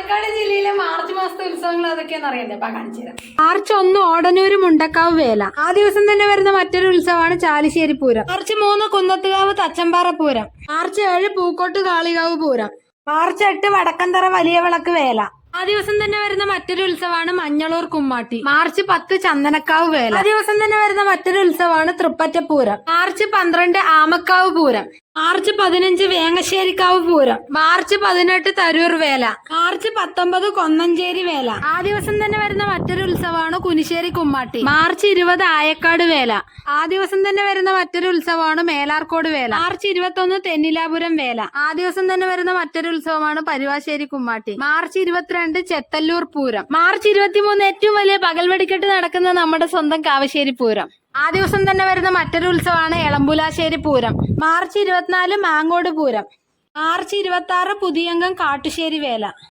പാലക്കാട് ജില്ലയിലെ മാർച്ച് മാസത്തെ ഉത്സവങ്ങൾ അതൊക്കെയാണെന്ന് അറിയണ്ടേ? അപ്പൊ കാണിച്ചു തരാം. മാർച്ച് 1 ഓടനൂര് മുണ്ടക്കാവ് വേല. ആ ദിവസം തന്നെ വരുന്ന മറ്റൊരു ഉത്സവമാണ് Chalissery Pooram. March 3 Kunnathukavu Thachampara Pooram. March 7 Pookkottu Kalikavu Pooram. March 8 Vadakkanthara വലിയ വിളക്ക് വേല. ആ ദിവസം തന്നെ വരുന്ന മറ്റൊരു ഉത്സവമാണ് മഞ്ഞളൂർ കുമ്മാട്ടി. മാർച്ച് 10 ചന്ദനക്കാവ് വേല. ആ ദിവസം തന്നെ വരുന്ന മറ്റൊരു ഉത്സവമാണ് Thrippattapooram. March 12 Amakkavu Pooram. March 15 Vengasserikkavu Pooram. March 18 Tharoor വേല. മാർച്ച് 19 കൊന്നഞ്ചേരി വേല. ആ ദിവസം തന്നെ വരുന്ന മറ്റൊരു ഉത്സവമാണ് കുനിശ്ശേരി കുമ്മാട്ടി. മാർച്ച് 20 ആയക്കാട് വേല. ആ ദിവസം തന്നെ വരുന്ന മറ്റൊരു ഉത്സവമാണ് മേലാർക്കോട് വേല. മാർച്ച് 21 തെന്നിലാപുരം വേല. ആ ദിവസം തന്നെ വരുന്ന മറ്റൊരു ഉത്സവമാണ് പരുവാശ്ശേരി കുമ്മാട്ടി. മാർച്ച് 22 ചെത്തല്ലൂർ പൂരം. മാർച്ച് 23 ഏറ്റവും വലിയ പകൽ വെടിക്കെട്ട് നടക്കുന്ന നമ്മുടെ സ്വന്തം കാവശ്ശേരി പൂരം. ആ ദിവസം തന്നെ വരുന്ന മറ്റൊരു ഉത്സവമാണ് എളമ്പുലാശ്ശേരി പൂരം. മാർച്ച് 24 മാങ്ങോട് പൂരം. മാർച്ച് 26 പുതിയങ്കം കാട്ടുശ്ശേരി വേല.